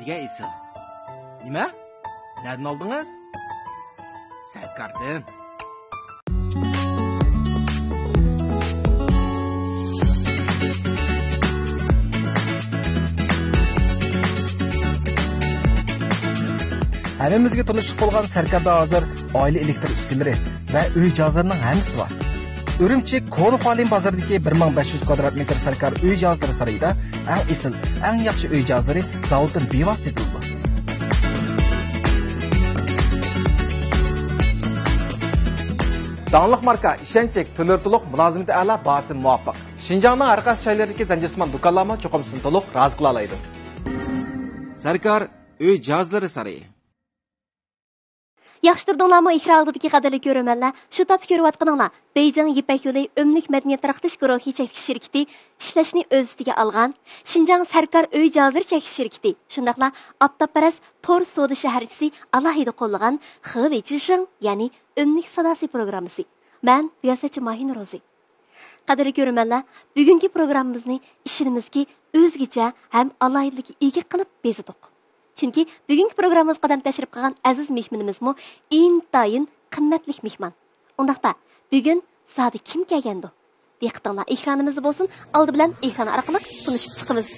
degan esil. Nima? Nereden oldunuz? Sarkardan. Hammamizga tanışık bo'lgan Sarkarda hozir oila elektr uskunalari va uy jihozlarining hammasi bor. Urumchi Ko'rxolim bozoridagi 1500 kvadrat metr Sarkar uy jihozlari sarayida eng esil, eng yaxshi uy jihozlari zavoddan bevosita sotildi. Dağınlıq marka, işençek, tülürtülük, mülazimeti a'la, bahası muvaffaq. Şinjanның har qaysi joylaridagi zanjirsimon do'konlarni cho'qimsin to'liq rozi qila oladi. Sarkar uy jihozlari sarayi. Yaxşıdırdınglarmı ihra aldidagi qadrli ko'rmanlar, shu topda ko'rayotganinglar Beijing Yipak yo'li ömlük madaniyat taraqtish guruhi chekliki shirkati ishlashni o'z ichiga olgan Xinjiang Sarkar uy jihozlari chekliki shirkati, shundaqla Aptapparas Tor savdo shaharchisi alohida qo'llagan Xili Jishing, ya'ni ömlük sadasi programmasi. Men riyosatchi Mahin Rozi. Qadrli ko'rmanlar, bugungi programmamizni ishimizga o'zgacha ham alohidlikka ega qilib bezidik. Chunki bugungi programmamiz qadam tashrif qilgan aziz mehmonimizmi intayin qimmatli mehmon. Undaqda bugun zodi kim kelgandi? Diqqatinglar ekranimizda bo'lsin. Oldi bilan ekran orqali tanishib chiqamiz.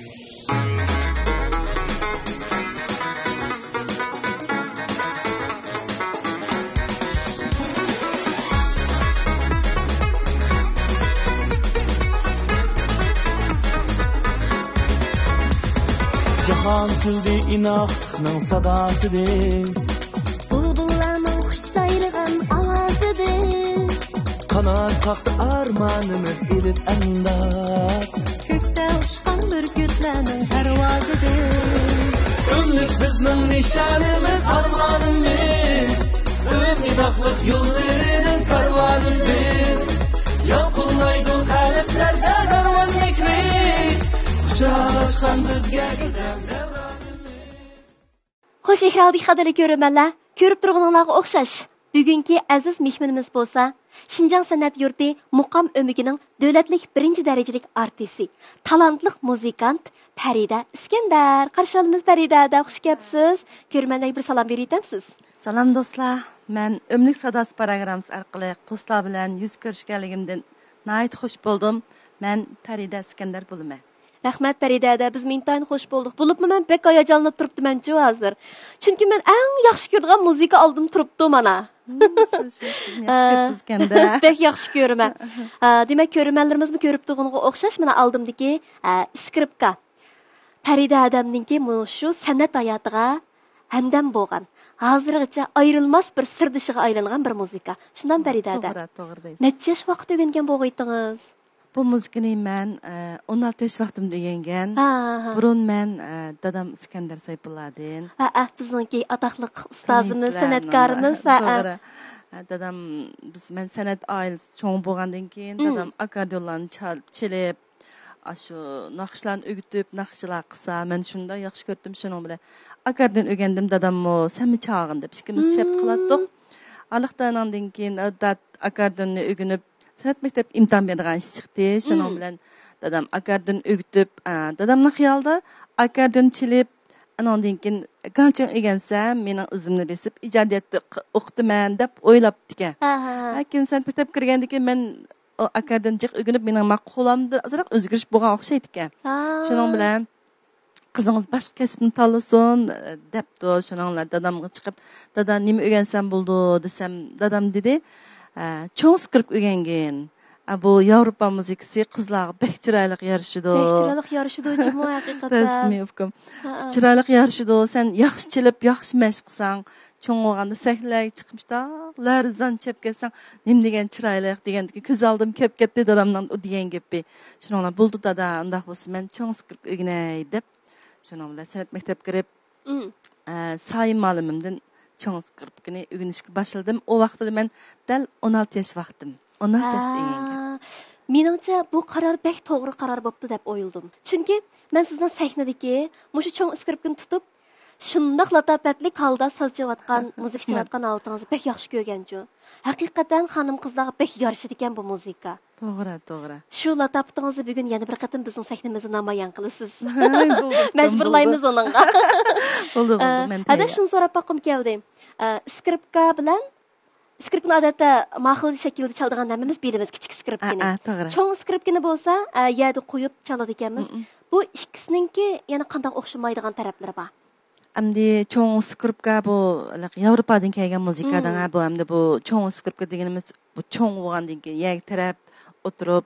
Cihan küldi inaqның sadasıdır. Bulbullarning xush sayrıgan ovozidir. Kanat qalqdı armanımız elib andas. Kökdə uçqan bürkütlərning parvozidir. Ömlük bizning nişanımız, armanımız. Ümidaqlıq yollarının karvanımız. Yalqınlaydı qalblərdə darvan mekri. Kucağlaşqan bizga güzel devranımız. Xo'sh, ekranda qadrli ko'rmanlar, ko'rib turganinglarga o'xshash. Bugungi aziz mehmonimiz bo'lsa, Xinjiang san'at yurti muqam o'migining davlatlik 1-darajalik artisti, talantli muzikant Farida Iskandar. Qarshi olamiz Farida, xush kelibsiz. Ko'rmanlarga bir salom beraytamsiz. Salam do'stlar. Men Ömlük Sadası programmasi orqali do'stlar bilan yuz ko'rishganligimdan nihoyat xush bo'ldim. Men Farida Iskandar bo'laman. Rahmat Farida, biz intayin xush bo'ldik. Bo'libmi men bek hayajonlanib turibdiman-ku hozir. Chunki men eng yaxshi ko'rgan muzika oldim turibdi mana. Yaxshi ko'rsiz-kanda. Bek yaxshi ko'raman. Demak, ko'rmanlarimizni ko'rib turganiga o'xshash mana oldimdagi skripka. Farida adamninki shu san'at hayotiga hamdam bo'lgan. Hozirgacha ayrilmas bir sirdishiga aylangan bir muzika. Shundan Farida. To'g'ri deysiz. Necha yosh vaqt o'rgangan bo'g'aydingiz? Bu muzikani men 16 yosh vaqtimda o'rgangan. Burun men dadam Iskandar Sayfulladin. Bizningki atoqli ustozimiz, san'atkorimiz. Dadam men san'at oilasi cho'ng bo'lgandan keyin dadam akkordeonlarni chalib, shu naqshlarni o'gitib, naqshlar qilsa, men shunda yaxshi ko'rdim. Shuning bilan akkordeon o'rgandim. Dadammo "Sen chog'in" deb ikkimiz chep qilatdik. Alliqdan keyin akkordeonni o'rganib san'at maktab imtihon bergan ish chiqdi. Shuning bilan dadam akkordeon o'gitib, dadamning xiyolida akkordeon chalib, anondan keyin qancha o'rgansam, mening izimni besib ijodiyatni o'qitaman deb o'ylabdi ekan. Lekin san'at maktab kirgandan keyin men akkordeon jiq o'rganib, mening maqolamda azroq o'zgarish bo'lgan o'xshaydi ekan. Shuning bilan qizingiz boshqa kasbni tanlasin debdi. Shuning bilan dadamga chiqib, "Dada, nima o'rgansam bo'ldi?" desam, dadam dedi, "Cho'ng skrip o'rgangan. Bu Yevropa muzikasi qizlarga bek chiroyli yarashidi." Chiroyli yarashidi, jimo haqiqatan. Rasmiy hukm. Chiroyli yarashidi. Sen yaxshi chelib, yaxshi mashq qilsang, cho'ng bo'lganda sahnaga chiqibda, larzan chep kelsang, nim degan chiroyli degandiki ko'z oldim kelib ketdi dadamdan u degan gapi. Shuning bilan bo'ldi dada, undaq bo'lsa men cho'ng skrip o'rganay deb. Shuning bilan san'at maktab kirib, Sayın ma'lumimdan cho'ng skripkani o'rganishga boshladim. O vaqtda men dal 16 yosh vaqtim. 16 yoshda ekanman. Meningcha bu qaror bek to'g'ri qaror bo'pti deb o'yladim. Chunki men sizning sahnadagi mushu cho'ng skripkani tutib, Şundaq latafətlik halda saz çalatqan, musiqa çalatqan altınızı pek yaxşı görgəncu. Həqiqətən xanım qızlarga pek yarışır ekan bu musiqa. To'g'ri. Shu latafətingizni bugun yana bir qatim bizning sahnamizda namoyon qilasiz. Məcburlaymiz onunğa. Bo'ldi, men. Hada shuni so'rab boqim keldi. Skripka bilan skripkani odatda mahil shaklda chaladigan hammamiz bilamiz kichik skripkani. To'g'ri. Cho'ng skripkani bo'lsa, yerda qo'yib chaladi ekanmiz. Bu ikkisininki yana qanday o'xshamaydigan taraflari bor. Amdi cho'ng skripka bu Yevropadan kelgan musiqadan bu hamda bu cho'ng skripka deganimiz bu cho'ng bo'lgandan keyin yak taraf o'tirib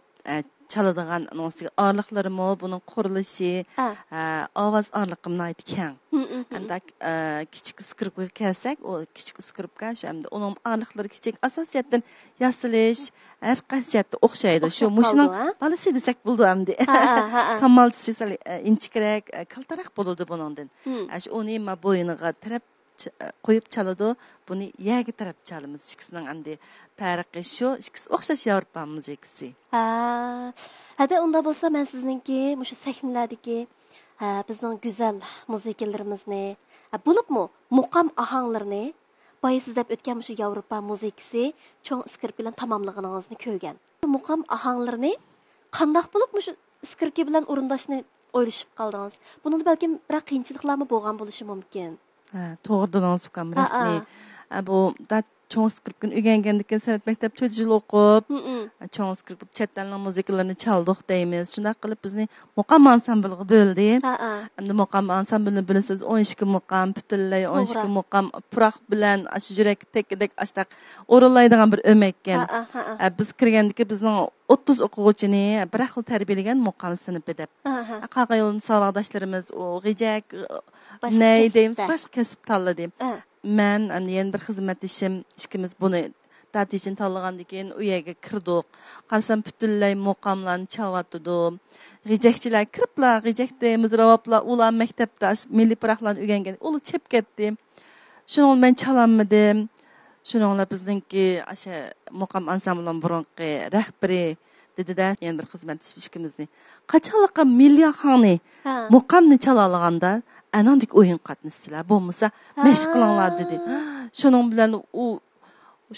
çaladigan anonsiga orliqlarimi buning qurilishi ovoz orliqimni aytgan hamda kichik skripka kelsak u kichik skripka hamda uning orliqlari kichik asosiyatdan yasalish har qanchayatda o'xshaydi shu mushning balasi desak bo'ldi hamda kamolchisi inchikroq kaltaroq bo'ladi buningdan shu uni bo'yniga taraf qo'yib chaladi buni yagi taraf chalamiz ikkisining hamda farqi shu ikkisi o'xshash Yevropa musiqasi hada unda bo'lsa men sizningki mushu sahnalardagi bizning go'zal musiqalarimizni bo'libmi muqam ahanglarni boya siz deb o'tgan mushu Yevropa musiqasi cho'ng skrip bilan tamomlaganingizni ko'rgan muqam ahanglarni qandoq bo'lib mushu skripka bilan o'rindashni o'ylashib qoldingiz buni balkim bir qiyinchiliklarmi bo'lgan bo'lishi mumkin to'g'ridan sukam rasmiy bu cho'ng skripkani o'rgangandan keyin san'at maktab 4 yil o'qib cho'ng skrip chet elning musiqalarini chaldik deymiz shunday qilib bizni muqam ansambliga bo'ldi endi muqam ansamblini bilasiz 12 muqam butunlay 12 muqam puroq bilan shu yurak tekidek ashtaq o'rinlaydigan bir o'makkan biz kirgandiki bizning 30 o'quvchini bir xil tarbiyalagan muqam sinfi deb qolgan yo'lni savodashlarimiz u g'ijak ney deymiz boshqa kasb tanladi men yana bir xizmatdashim ikkimiz buni tatijin tanlagandan keyin u yerga kirdik qarasam butunlay muqamlarni chalyotdi g'ijakchilar kiriblar g'ijak deymiz ravoblar ular maktabda milliy puroqlarni o'rgangan ular chep ketdi shuni men chalolmadim shuninglar bizningki o'sha muqam ansamblining burungi rahbari dedida yana bir xizmatdosh ikkimizni qachonliqa milliyaxoni muqamni chala olganda anandik o'yin qatnashdilar bo'lmasa mashq qilinglar dedi shuning bilan u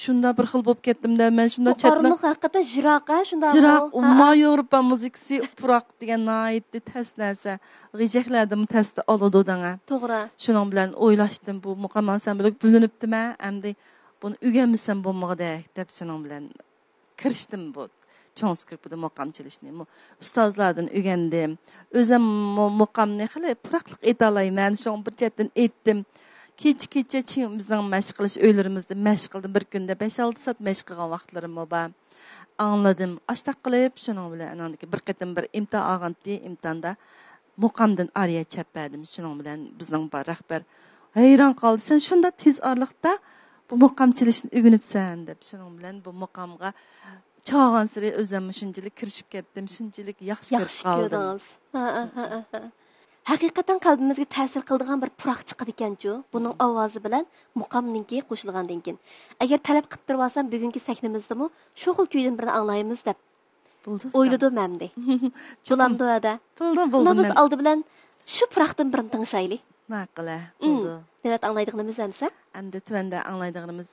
shunda bir xil bo'lib ketdimda men shunda chatlar haqiqatan jiroqa shunda Yevropa musiqasi puroq degan noitdi tasnasa g'ijaklardan tasda oladi danga to'g'ri shuning bilan o'ylashdim bu muqam ansambli bo'linibdimi endi buni o'rganmasam bo'lmag'dak deb shuning bilan kirishdim bu cho'ng skripkada muqam chalishni ustozlardan o'rgandim o'zim muqamni hali puroqliq aytalayman shu bir chetdan aytdim kecha bizning mashq qilish uylarimizda mashq qildim bir kunda 5-6 soat mashq qilgan vaqtlarim bor angladim ashtaq qilib shuning bilan anandiki bir qatim bir imtihon olgandi imtihonda muqamdan ariya chapadim shuning bilan bizning bor rahbar hayron qoldi sen shunda tez oraliqda bu muqam chalishni o'rganibsan deb shuning bilan bu muqamga Çağan sırı özümü şunçilik kirişip ketdim, şunçilik yaxşı görüp qaldım. Haqiqatan qalbimizga ta'sir qiladigan bir puroq chiqadi ekan-ku. Buning ovozi bilan muqamninki qo'shilgandan keyin. Agar talab qilib turib olsam, bugungi sahnamizdami shu xil kuydan birini anglaymiz deb. O'yladim hamda. Bo'lamdi ada. Bo'ldi. Biz oldi bilan shu puroqdan birini tingshaylik. Maqula. Bo'ldi. Evet anlaydıqlarımız hamsa? Hamda tuvanda anglaydiganimiz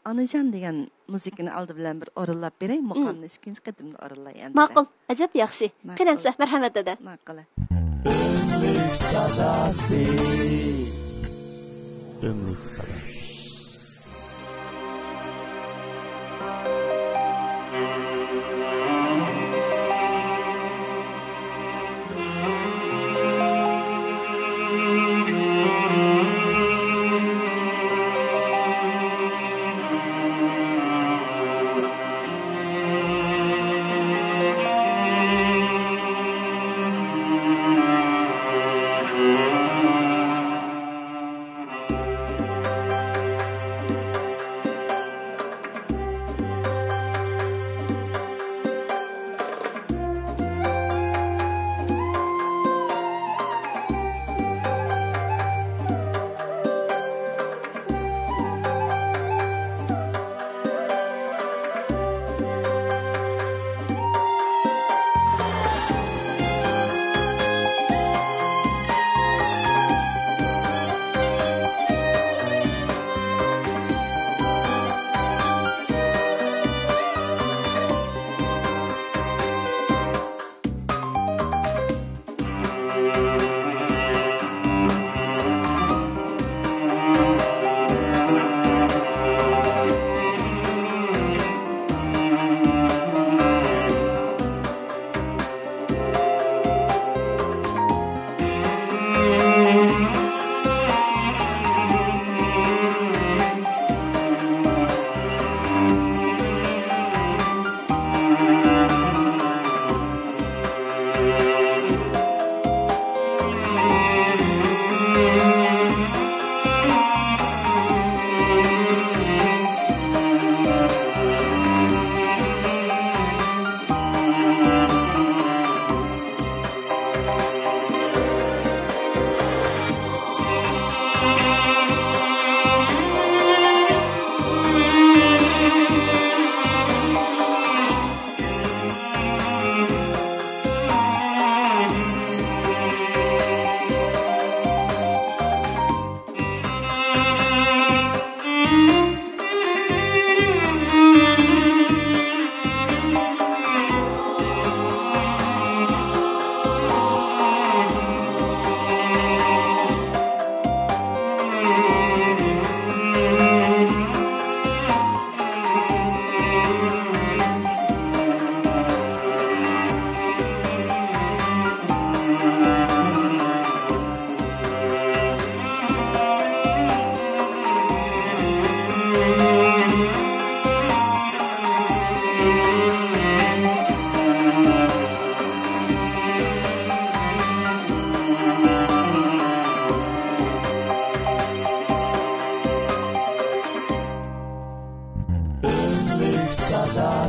Anajon degan musiqani oldi bilan bir o'rinlab beray, muqamni ikkinchi qatimda o'rinlay endi. Ma'qul, ajab yaxshi. Qanamsa, marhamat dada. Ma'qul. Ömrük sadası. Ömrük sadası.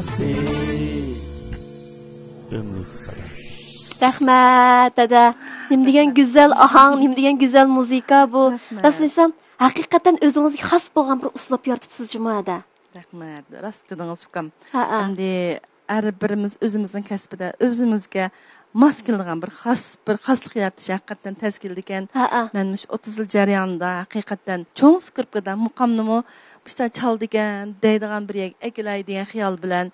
sadasi. Ömrük sadasi. Rahmat dada. Nim degan güzel ahang, nim degan güzel muzika bu. Rahmat. Raslisam, haqiqatan o'zingizga xos bo'lgan bir uslub yoritibsiz jumada. Rahmat. Rost dedingiz ukam. Ha. Endi har birimiz o'zimizning kasbida o'zimizga mos keladigan bir xoslik yaratish haqiqatan tez keldi ekan. Ha. Men mush 30 yil jarayonida haqiqatan cho'ng skripkada muqamnimi bushta chaldigan, deydigan bir ekilay degan xiyol bilan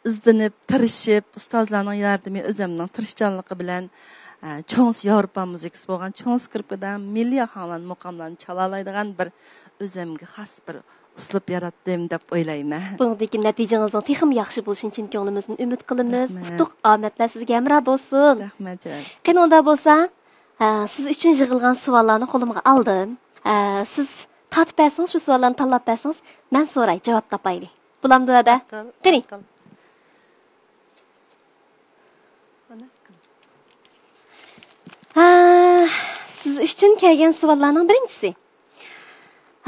izlanib, tirishib, ustozlarning yordami, o'zimning tirishchanligi bilan cho'ng Yevropa muzikasi bo'lgan cho'ng skripkada milliy ahvoldan muqamlarni chala oladigan bir o'zimga xos bir uslub yaratdim deb o'ylayman. Buningdagi natijangizning texim yaxshi bo'lishini chin ko'nglimizdan umid qilamiz. Rahmat. Qutuq omadlar sizga hamroh bo'lsin. Rahmat. Qani unda bo'lsa, siz uchun yig'ilgan savollarni qo'limga oldim. Siz tatib bersangiz, shu savollarni tanlab bersangiz, men so'ray, javob topaylik. Bulamdi ada? Qani. Siz uchun kelgan savollarning birinchisi.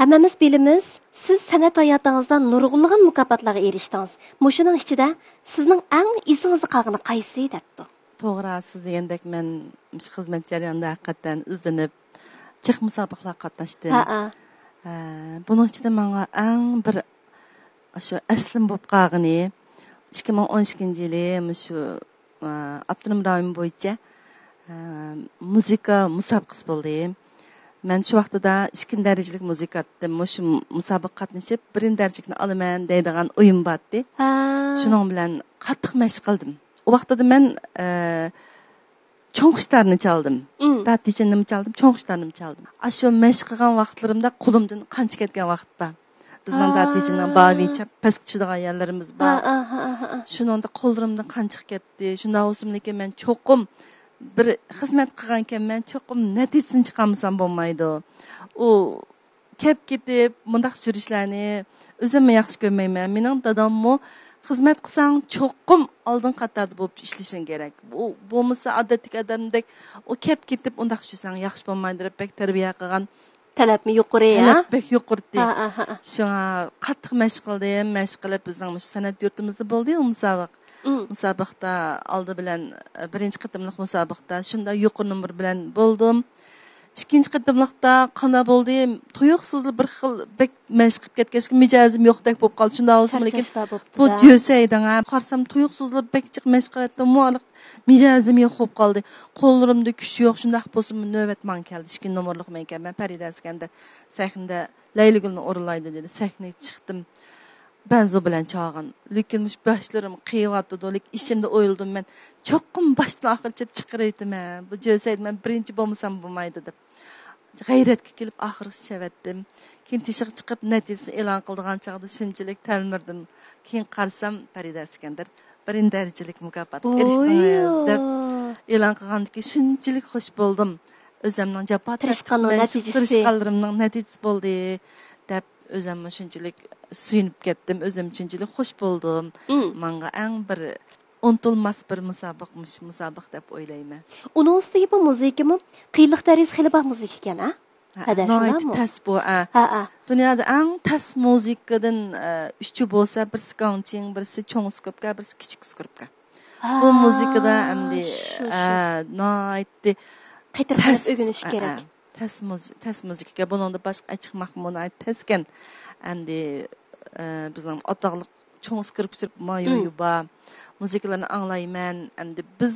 Hammamiz bilamiz, siz san'at hayotingizda nurg'unlagan mukofotlarga erishdingiz. Mushuning ichida sizning eng esingizda qolgani qaysi debdi? To'g'ri, siz degandek men xizmat jarayonida haqiqatan izlanib, chiq musobaqalarga qatnashdim. Ha. Buning ichida menga eng bir shu aslim bo'lib qolgani 2012-yili shu Abdunum rayon bo'yicha muzika musobaqasi bo'ldi. Men shu vaqtida 2 darajalik muzika atdim. Shu musobaqa qatnashib, 1 darajani olaman deydigan o'yin bordi. Shuning bilan qattiq mashq qildim. O vaqtida men cho'ng'ishlarni chaldim. Tatijinni chaldim, cho'ng'ishlarni chaldim. Shu mashq qilgan vaqtlarimda qo'limdan qancha ketgan vaqt bor. Bizning tatijinning bavicha pastga tushadigan yerlarimiz bor. Shuningda qo'llarimdan qancha ketdi. Shunda o'simlikka men cho'qim bir xizmat qilgan ekan, men cho'qim natijasini chiqarmasam bo'lmaydi. U ketib mundaq surishlarni o'zimni yaxshi ko'rmayman. Mening dadammi xizmat qilsang cho'qim oldin qatorda bo'lib ishlashing kerak. Bu bo'lmasa odatdagi odamdek u ketib undaq tursang yaxshi bo'lmaydi deb bek tarbiya qilgan. Talabmi yuqori ya? Bek yuqori. Shunga qattiq mashq qilib bizning san'at yurtimizda bo'ldi musobaqa. Musobaqada oldi bilan birinchi qitimliq musobaqada shunda yuqori numr bilan bo'ldim. Ikkinchi qitimliqda qana bo'ldi, tuyuqsizli bir xil bek mashq qilib ketgach mijozim yo'qdek bo'lib qoldi. Shunda o'zim lekin bu yo'saydan qarsam tuyuqsizli bek chiq mashq qildim, mualiq mijozim yo'q bo'lib qoldi. Qo'llarimda kuch yo'q, shundaq bo'lsa navbat men keldi. 2 nomerlik men ekan. Men Farida Askanda sahnada Laylagulni o'rinlaydi dedi. Sahnaga chiqdim. Benzo bilan chog'in. Lekin mush boshlarim qiyvatdi, do'lik ishimda o'yildim men. Cho'qqim boshdan oxircha chiqaraydim. Bu jo'saydi men birinchi bo'lmasam bo'lmaydi deb. G'ayratga kelib oxiri chavatdim. Keyin teshik chiqib natijasini e'lon qildigan chog'da shunchalik talmirdim. Keyin qarsam Farida Askandar 1-darajalik mukofot erishdingiz deb e'lon qilgandiki shunchalik xush bo'ldim. O'zimning javob tirishqanlarimning natijasi bo'ldi deb o'zimni shunchalik suyunib ketdim, o'zim shunchalik xush bo'ldim. Menga eng bir unutulmas bir musobaqa deb o'ylayman. Uning ustiga bu muzikami qiyinlik darajasi xili bor muzika ekan, ha? Tas bu. Dunyoda eng tas muzikadan 3 bo'lsa, birisi gongching, birisi cho'ng skripka, birisi kichik skripka. Bu muzikada endi noitdi qaytarib o'rganish kerak. Tas muzikaga buningda boshqa chiqmoqmoni taskan. Endi bizning otaqliq cho'ng skripka mayoyu ba muzikalarni anglayman. Endi biz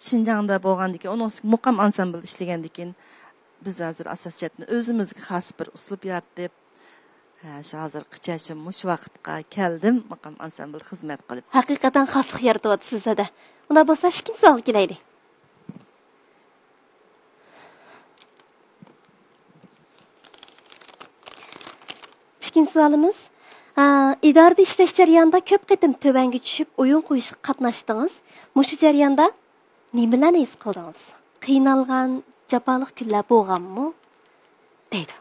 Şinjanda bo'lgandiki, uning muqam ansambl ishlagandikin biz hozir asosiyatni o'zimizga xos bir uslub yaratib, shu hozir qichashim shu vaqtga keldim, muqam ansambl xizmat qilib. Haqiqatan xoslik yaratyapsiz sizda. Unda bo'lsa ikkinchi savol kelaylik. İkinci sualimiz, idarada ishlash jarayonida ko'p qitim tövanga tushib, o'yin qo'yishga qatnashdingiz. Mushu jarayonda nimalarni his qildingiz? Qiynalgan, jafoliq kunlar bo'lganmi? deydi.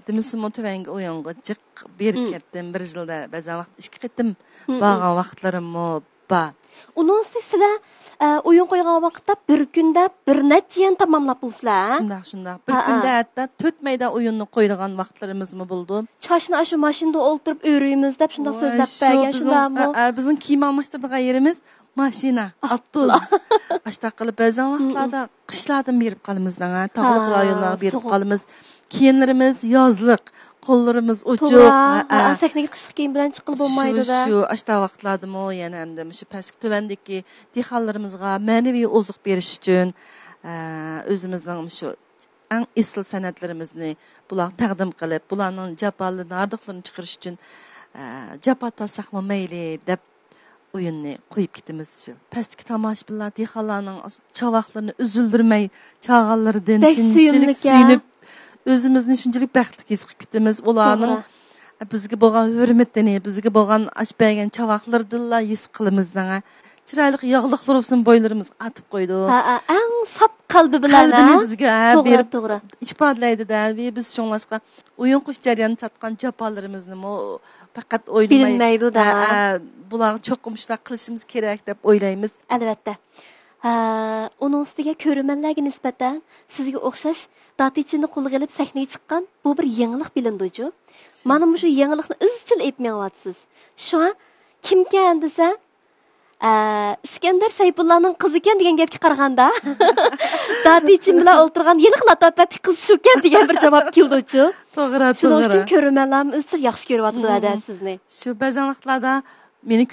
Demisimi tövanga o'yinga jiq berib ketdim. Bir yilda ba'zan vaqt 2 qitim borgan vaqtlarim bor. Uning sizlar Oyun qo'ygan vaqtda bir kunda bir necha yan tamomlab bo'lsizlar. Shundaq. Bir kunda hatto 4 mayda o'yinni qo'ydigan vaqtlarimizmi bo'ldi. Choshni shu mashinada o'ltirib o'riymiz deb shundoq so'zlab bergan shundaqmi? Bizning kiyim almashtiradigan yerimiz mashina, avtobus. Ashta qilib ba'zan vaqtlarda qishlardan berib qolamiz-da, tog'liq rayonlarga berib qolamiz. Kiyimlarimiz yozliq, qo'llarimiz ochiq. Saknaga qishliq kiyim bilan chiqilib bo'lmaydi-da. Shu ashta vaqtlardami, yana hamda shu pastki tuvandagi dehqonlarimizga ma'naviy oziq berish uchun o'zimizning shu eng asl san'atlarimizni bular taqdim qilib, bularning japalarni, ardiqlarini chiqarish uchun japa tasaqma mayli deb o'yinni qo'yib ketamiz shu. Pastki tomoshabinlar dehqonlarning chavaqlarini uzildirmay chag'anlaridan shunchalik suyunib o'zimizni shunchalik baxtli his qilib ketamiz. Ularning bizga bo'lgan hurmatini, bizga bo'lgan ashbagan chavaqlardanla his qilamiz-da. Chiroyli yog'liqlar bo'lsin bo'ylarimiz atib qo'ydi. Eng sop qalbi bilan bizga to'g'ri ifodalaydi-da. Biz shunlashqa o'yin qo'sh jarayonini tatgan japalarimizni faqat o'ylamaydi-da. Bular cho'qim ishlar qilishimiz kerak deb o'ylaymiz. Albatta. Uning ustiga ko'rmanlarga nisbatan sizga o'xshash datichini qo'lga olib sahnaga chiqqan bu bir yangilik bilindi-ku. Mana shu yangilikni izchil aytmayapsiz. Shu kimkan desa İskender Sayfullohning qizi ekan degan gapga qaraganda datichin bilan o'ltirgan yiliq latofati qiz shu ekan degan bir javob keldi-ku. To'g'ri. Shuning uchun ko'rmanlarimiz izchil yaxshi ko'ryapti sizni. Shu ba'zan vaqtlarda meni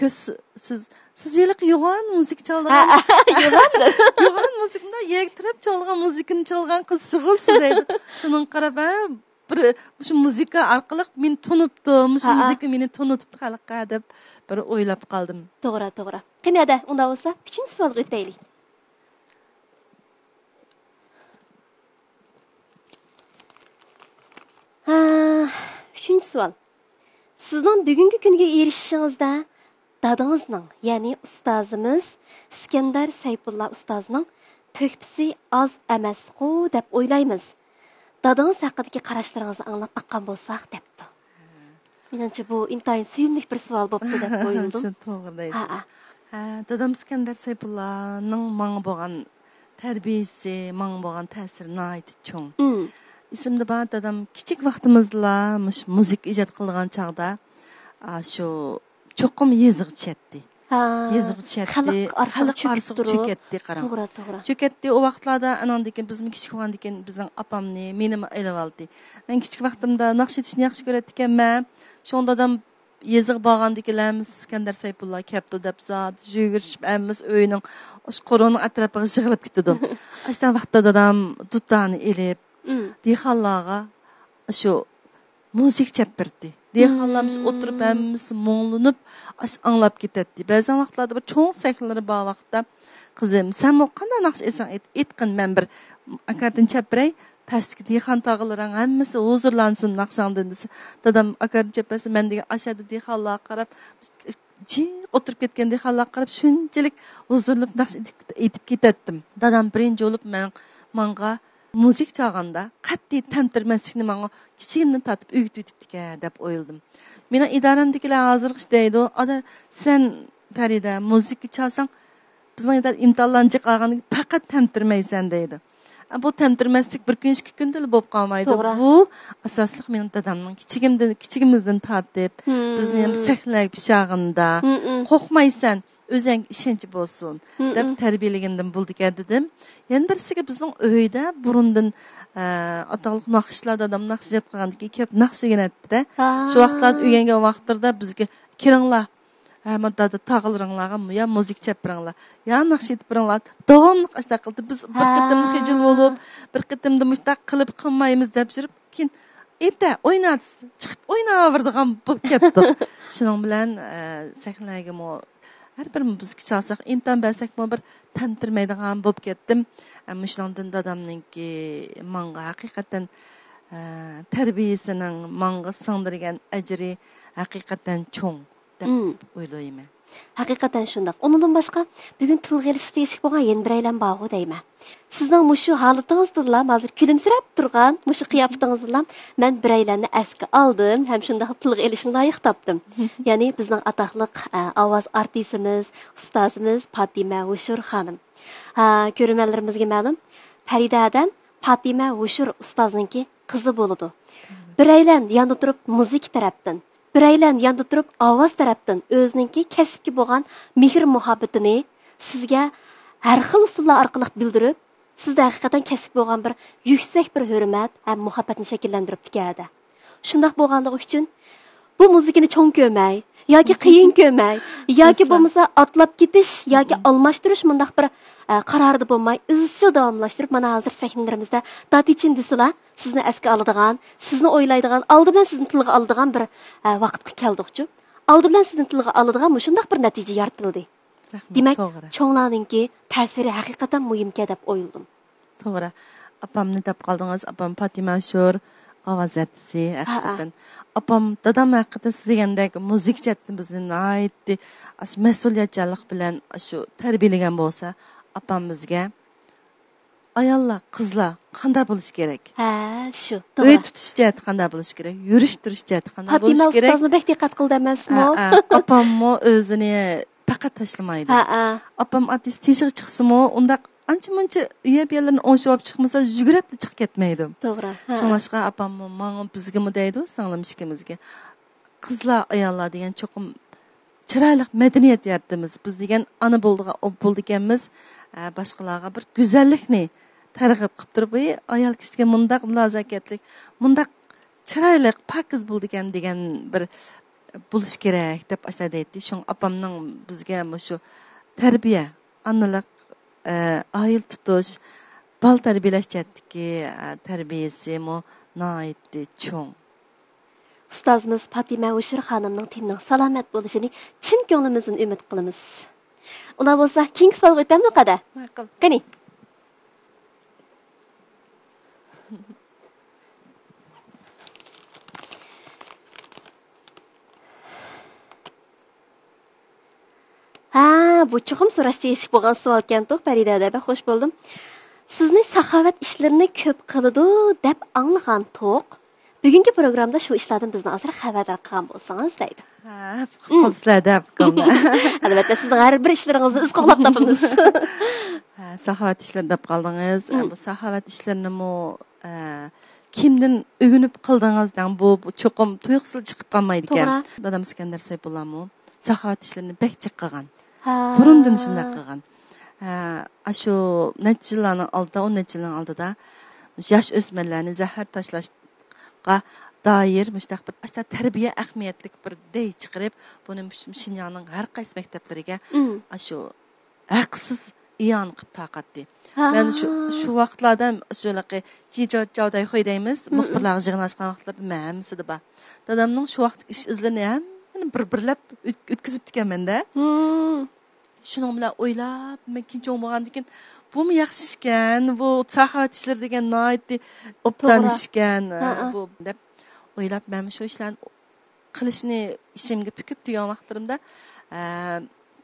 siz yiliq yo'g'on musiqa chalgan. Yo'g'on musiqada yektirib chalgan musiqani chalgan qiz shug'ulsiz deydi. Shuning qarab bir shu musiqa orqali meni tunibdi, shu musiqa meni tunitibdi xalqqa deb bir o'ylab qoldim. To'g'ri. Qanada unda bo'lsa, 3-savolga o'taylik. Uchinchi savol. Sizning bugungi kunga erishishingizda dadangizning, ya'ni ustozimiz İskender Sayfulloh ustozning to'kpisi oz emas-ku deb o'ylaymiz. Dadangiz haqidagi qarashlaringizni anglab baqqan bo'lsak debdi. Menimcha bu intayin suyimli bir savol bo'pti deb o'yladim. Shu to'g'ri deysiz. Dadam İskender Sayfullohning menga bo'lgan tarbiyasi, menga bo'lgan ta'siri nihoyat cho'ng. Esimda bor, dadam kichik vaqtimizda musiqa ijod qilgan chaqda shu cho'qim yezig chetdi. Yezig chetdi. Xalq chöketdi qarang. To'g'ri. Chöketdi o vaqtlarda anandikin bizning kichik bo'lgandikin bizning opamni meni elib oldi. Men kichik vaqtimda naqsh etishni yaxshi ko'rardi ekanman. Shunda dadam yezig bo'lgandikilarimiz İskender Sayfulloh kelibdi deb zot yugurishib hammiz uyning o'sha qo'roning atrofiga yig'ilib ketdi. Ashta vaqtda dadam dutani elib dehqonlarga shu musiqa chapirdi. Dehqonlarimiz o'tirib hammamiz mo'nglanib anglab ketadi. Ba'zan vaqtlarda bir cho'ng sahnalari bor vaqtda qizim, sen qanday naqsh esan aytqin men bir akardan chapiray. Pastki dehqon tog'alaring hammasi huzurlansin naqshangdan desa, dadam akardan chapasi men degan ashada dehqonlarga qarab o'tirib ketgan dehqonlarga qarab shunchalik huzurlanib naqsh aytib ketatdim. Dadam birinchi bo'lib menga musiqa chalganda qat'iy tantirmaslikni menga kichigimdan tatib o'rgatibdi-ekan deb o'yladim. Meni idoramdagilar hozir deydi, "Ada sen Farida musiqa chalsang, bizning imtihonlanchi qolganda faqat tantirmaysan" deydi. Bu tantirmaslik bir kun ikki kunda bo'lib qolmaydi. Bu asosliq mening dadamning kichigimizdan tatib, bizni ham saqlay pishag'inda qo'rqmaysan, o'zing ishonch bo'lsin deb tarbiyalagandim bo'ldi-ku dedim. Yana birisiga bizning uyda burundan ataqliq naqshlar dadam naqshat qilgandan keyin naqshagan etdi-da. Shu vaqtlarda uyga vaqtlarda bizga kiringlar. Madada tağılırınlarga ya müzik çapırınlar. Ya naqşit birinlar. Davamlıq ashta qildi. Biz bir qitimda xijil bo'lib, bir qitimda mushtaq qilib qilmaymiz deb jirib, keyin ete o'ynat, chiqib o'ynaverdigan bo'lib ketdik. Shuning bilan sahnaga har bir müzik çalsaq, intan bersak bir tantirmaydigan bo'lib ketdim. Ammo shundan dadamninki menga haqiqatan tarbiyasining menga singdirgan ajri haqiqatan cho'ng. o'ylayman. Haqiqatan shundoq. Undan boshqa bugun tilga ilish tegishli bo'lgan yana bir aylan bor deyman. Sizning mushu holatingizda hozir kulimsirab turgan mushu qiyofatingizda men biraylarni asga oldim, ham shunda tilga elishni loyiq topdim. Ya'ni bizning atoqliq ovoz artistimiz, ustozimiz Fatima Vushur xonim. Ko'rmanlarimizga ma'lum, Farida adam Fatima Vushur ustozningki qizi bo'ladi. Biraylar yonda turib muzik tarafdan, biraylar yonda turib ovoz tarafdan o'zininki kasbga bo'lgan mehr muhabbatini sizga har xil usullar orqali bildirib, sizda haqiqatan kasb bo'lgan bir yuksak bir hurmat ham muhabbatni shakllantirib tikadi. Shundoq bo'lganligi uchun bu muzikani cho'ng ko'may yoki qiyin ko'may yoki bo'lmasa atlab ketish yoki almashtirish mundaq bir qarorda bo'lmay izchil davomlashtirib mana hozir sahnalarimizda datichin desila sizni asga oladigan, sizni o'ylaydigan, oldi bilan sizni tilga oladigan bir vaqtga keldik-chu. Oldi bilan sizni tilga oladigan shundoq bir natija yaratildi. Demak, cho'nglarningki ta'siri haqiqatan muhimga deb o'yladim. To'g'ri. Apamni deb qoldingiz, apam Fatima Vushur ovozatchi haqiqatan. Apam dadam haqida siz degandek muzikchatni bizni aytdi. Shu mas'uliyatchanlik bilan shu tarbiyalagan bo'lsa, apam bizga ayollar, qizlar qanday bo'lish kerak? Shu. To'g'ri. Uy tutish jihati qanday bo'lish kerak? Yurish turish jihati qanday bo'lish kerak? Fatima ustozmi bek diqqat qildi emasmi? Apammo o'zini faqat tashlamaydi. Apam artist teshik chiqsimi, unda ancha-muncha uyab yerlarni o'shib olib chiqmasa, yugurib chiqib ketmaydi. To'g'ri. Shunga apam menga bizgami deydi, singlimishkimizga. Qizlar, ayollar degan cho'qim chiroyli madaniyat yaratamiz. Biz degan ana bo'ldi ekanmiz, boshqalarga bir go'zallikni targ'ib qilib turib, ayol kishiga mundaq nazokatlik, mundaq chiroyli, pokiz bo'ldi ekan degan bir bo'lish kerak deb aslida aytdi. Shu opamning bizga shu tarbiya, onalik, oil tutish, bal tarbiyalash jihatiga tarbiyasi mo noitdi cho'ng. Ustozimiz Fatima Vushur xonimning tinning salomat bo'lishini chin ko'nglimizdan umid qilamiz. Unda bo'lsa, keyingi savolga o'tamiz qada. Ma'qul. Qani. Bu chuqum so'rashga eshik bo'lgan savol ekan, Farida deb xush bo'ldim. Sizni saxovat ishlarini ko'p qiladi deb anglagan to'q. Bugungi programmada shu ishlardan bizni hozir xabardor qilgan bo'lsangiz deydi. Qilsizlar deb qildim. Albatta sizning har bir ishlaringizni iz qo'llab topamiz. Saxovat ishlari deb qoldingiz. Bu saxovat ishlarini kimdan o'rganib qildingizdan bu cho'qim tuyuqsiz chiqib qolmaydi ekan. Dadam Iskandar Sayfullohmi saxovat ishlarini bekchiq qilgan. Burundan shunday qilgan. Shu nechilarning oldida, 10 nechilarning oldida yosh o'smirlarni zahar tashlashga doir mushtaq bir tarbiya ahamiyatlik bir dey chiqarib, buni Shinjongning har qaysi maktablariga shu haqsiz iyon qilib taqatdi. Men shu vaqtlarda shunaqa jijotjavday qo'ydaymiz, muxbirlar yig'inlashgan vaqtlarda hammasida bor. Dadamning shu vaqt ish izlarini ham bir-birlab o'tkazib ekanman-da. Shuning bilan o'ylab, men cho'ng bo'lgandan keyin bumi yaxshi ekan, bu saxovat ishlari degan noitdi obdan ishkan bu deb o'ylab men shu ishlarni qilishni ishimga pukib turgan vaqtlarimda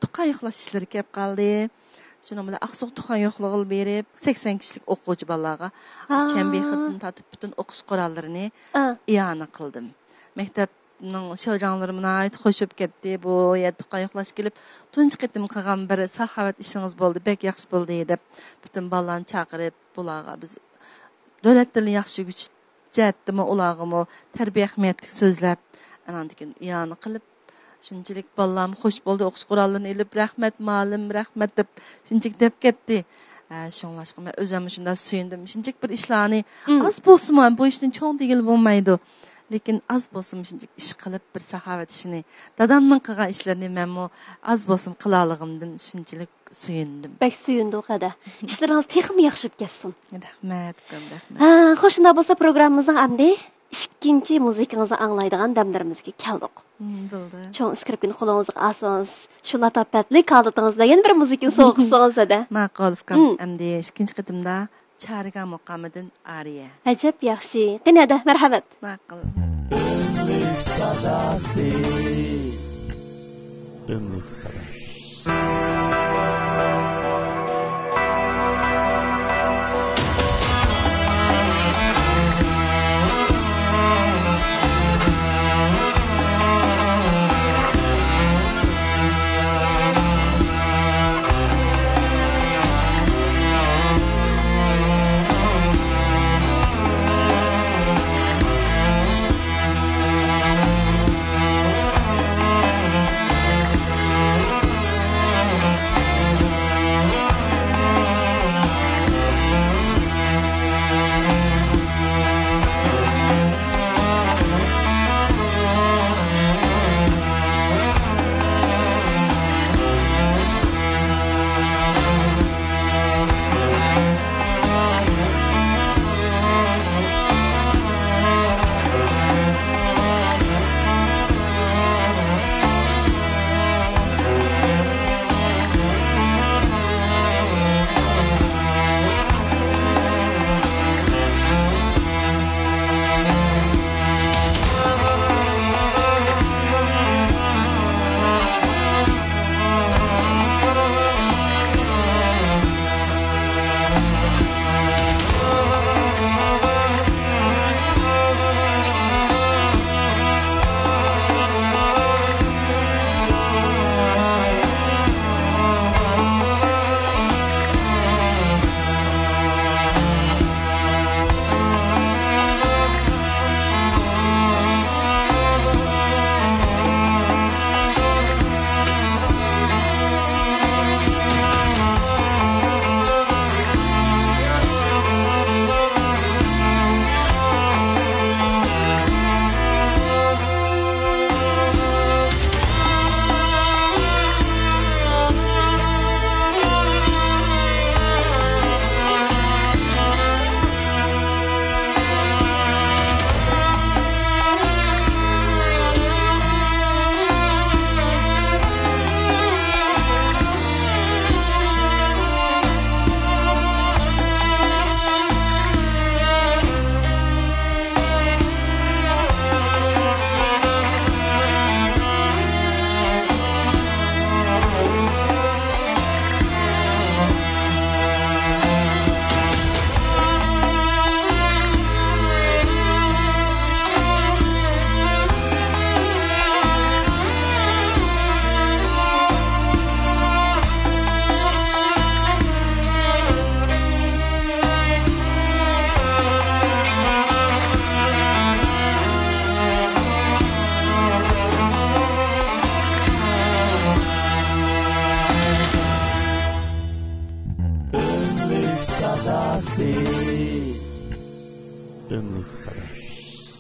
tuqqan yo'qlash ishlari kelib qoldi. Shuning bilan Aqsuq tuqqan yo'qlig'ini berib 80 kishilik o'quvchi bolalarga chambexiddan tatib butun o'qish qurollarini iyona qildim. Maktab sho'jonglarimni ayt qo'shib ketdi. Bu tuqqan yo'qlash kelib tunji qitim qilgan bir saxovat ishingiz bo'ldi, bek yaxshi bo'ldi deb butun bolalarni chaqirib bularga biz davlat tilini yaxshi o'rgatdimi, ularga tarbiya ahamiyatli so'zlab anandikin iyona qilib shunchalik bolalarni xush bo'ldi, o'qish qurollarini ilib rahmat ma'lum, rahmat deb shunchalik deb ketdi. Shunlashqa men o'zim shunday suyundim. Shunchalik bir ishlarni az bo'lsin, bu ishni cho'ng degil bo'lmaydi. Lekin az bo'lsin shunchalik ish qilib bir saxovat ishini, dadamning qilgan ishlarini men az bo'lsin qilaligimdan shunchalik suyundim. Bak suyundim qada. Ishlaringiz texim yaxshi bo'lib ketsin. Rahmat, rahmat. Xo'sh, shunda bo'lsa programmamizning hamda ikkinchi musikangizni anglaydigan damlarimizga keldik. Bo'ldi. Cho'ng skripkani qo'lingizga olsangiz, shu latofatli holatingizda yana bir muzikani so'qsangiz-da. Ma'qul, hamda ikkinchi qitimda Çarga muqamidan ariya. Acab yaxshi. Qanada, marhamat. Ma'qul. Ömrük sadası. Ömrük sadası.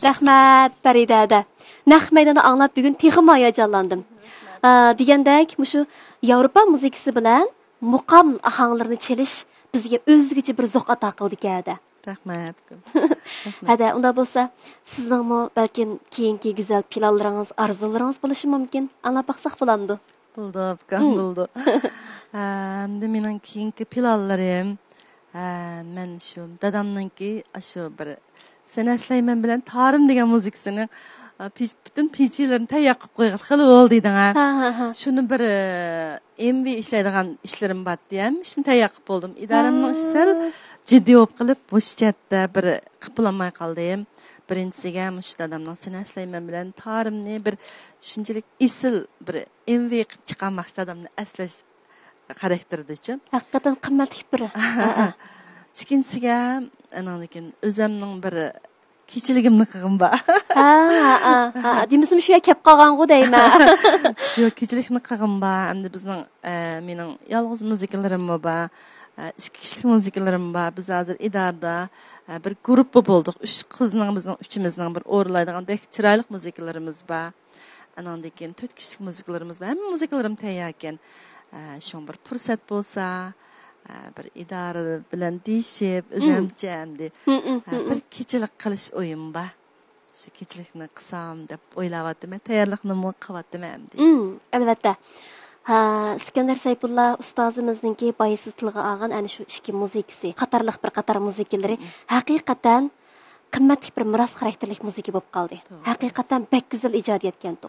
Rahmat Faridada. Naq maydonda anglab bugun texim hayajonlandim. Degandek, mushu Yevropa muzikasi bilan muqam ahanglarini chelish bizga o'zgacha bir zo'q ato qildi-da. Rahmat. Hada, unda bo'lsa, sizningmi balkim keyingi go'zal planlaringiz, orzularingiz bo'lishi mumkin. Anglab baqsaq bo'ladi. Bo'ldi. Endi mening keyingi planlarim men shu dadamninki shu bir sen aslayman bilan tarim degan muzikasini bütün pichilarni tayyor qilib qo'ygan xili bo'ldi deydi-ha. Shuni bir MV ishlaydigan ishlarim bor ham, ishni tayyor qilib bo'ldim. Idoramning ishlar jiddiy bo'lib qilib, bo'shchatda bir qiplamay qoldim. Birinchisiga mush dadamning sen aslayman bilan tarimni bir shunchalik isil bir MV qilib chiqarmoqchi dadamni aslash xarakterdichi. Haqiqatan qimmatli biri. Ikkinchisiga lekin o'zimning bir kechiligimni qilg'im bor. Demisam shu yerga kelib qolgan-ku deyman. Shu kechilikni qilg'im bor. Endi bizning mening yolg'iz muzikalarim bor. Ikki kishilik muzikalarim bor. Biz hozir idorada bir guruh bo'ldik. 3 qizning bizning uchimizning bir o'rlaydigan bek chiroyli muzikalarimiz bor. Andan keyin 4 kishilik muzikalarimiz bor. Hamma muzikalarim tayyor ekan. Shu bir fursat bo'lsa, bir idora bilan deyishib, o'zimcha endi bir kechilik qilish o'yim bor. Shu kechilikni qilsam deb o'ylayapman. Tayyorlikni qilyapman endi. Albatta. İskender Sayfulla ustozimizningki baysiz tilga olgan ana shu ikki muzikasi, qatorliq bir qator muzikalari haqiqatan qimmatli bir miros xarakterlik muzika bo'lib qoldi. Haqiqatan bek go'zal ijodiyat ekan-ku.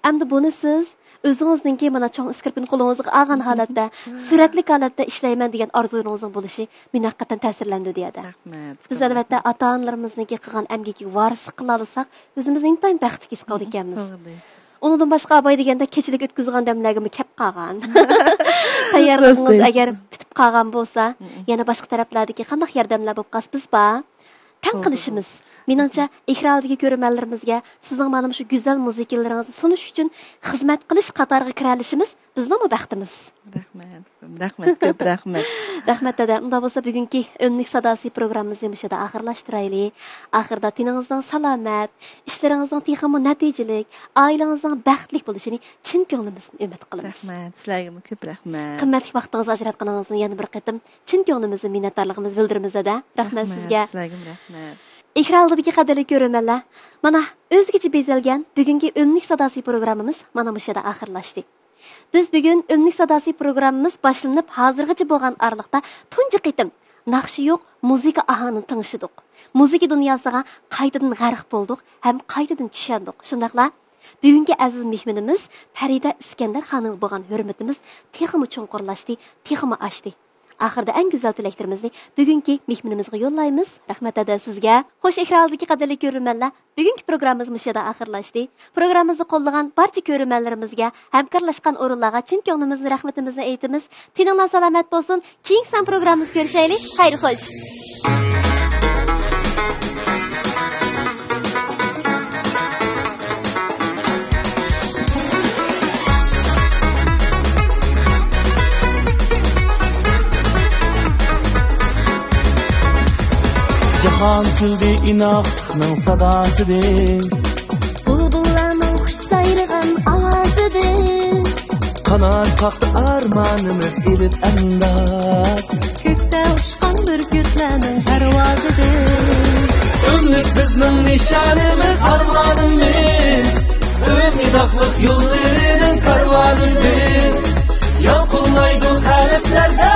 Endi buni siz o'zingizningki mana cho'ng skriptni qo'lingizga olgan holatda, suratli holatda ishlayman degan orzuningizning bo'lishi meni haqiqatan ta'sirlandi deydi. Rahmat. Biz albatta ota-onalarimizningki qilgan amgiga varislik qila olsak, o'zimizni intayin baxtli his qildik ekanmiz. Ondan boshqa abay deganda kechilik o'tkazgan damlarga kelib qolgan. Tayyorligingiz agar bitib qolgan bo'lsa, yana boshqa taraflardagi qanday yordamlar bo'lib qolsa biz bor. Tan qilishimiz. Meningcha, ekrandagi ko'rmanlarimizga sizning mana shu go'zal muzikalaringizni sunish uchun xizmat qilish qatoriga kira olishimiz bizning baxtimiz. Ko'p rahmat. Rahmat dada. Unda bo'lsa bugungi O'nlik sadosi programmamizni mushada oxirlashtiraylik. Oxirda tiningizning salomat, ishlaringizning texmo natijalik, oilangizning baxtli bo'lishini chin ko'nglimizdan umid qilamiz. Rahmat. Sizlarga ko'p rahmat. Qimmatli vaqtingizni ajratganingizni yana bir qatim chin ko'nglimizdan minnatdorligimizni bildiramiz dada. Rahmat sizga. Sizlarga rahmat. Ekrandagi qadrli ko'rmanlar, mana o'zgacha bezalgan bugungi O'nlik sadosi programmamiz mana mushada oxirlashdi. Biz bugun O'nlik sadosi programmamiz boshlanib hozirgacha bo'lgan oraliqda tunji qitim naqshi yo'q muzika ahangini tingishdik. Muzika dunyosiga qaytadan g'arq bo'ldik ham qaytadan tushandik. Shundaqla bugungi aziz mehmonimiz Farida Iskandar xonim bo'lgan hurmatimiz texmi chunqurlashdi, texmi oshdi. Oxirda eng go'zal tilaklarimizni bugungi mehmonimizga yo'llaymiz. Rahmat ada sizga. Xo'sh, ekrandagi qadrli ko'rmanlar, bugungi programmamiz mushada oxirlashdi. Programmamizni qo'llagan barcha ko'rmanlarimizga, hamkorlashgan o'rinlarga chin ko'nglimizni rahmatimizni aytamiz. Tininglar salomat bo'lsin. Keyingi san programmamiz ko'rishaylik. Xayr xo'sh. Cihan küldi inaqның sadasıdır. Bulbullarning xush sayrıgan ovozidir. Kanat kalktı armanımız edip endas. Kökte uçkan bürkütlerning parvozidir. Ömrük bizning nişanımız armanımız. Ümidaklık yollarının karvanımız. Yalqılmaydı harflerde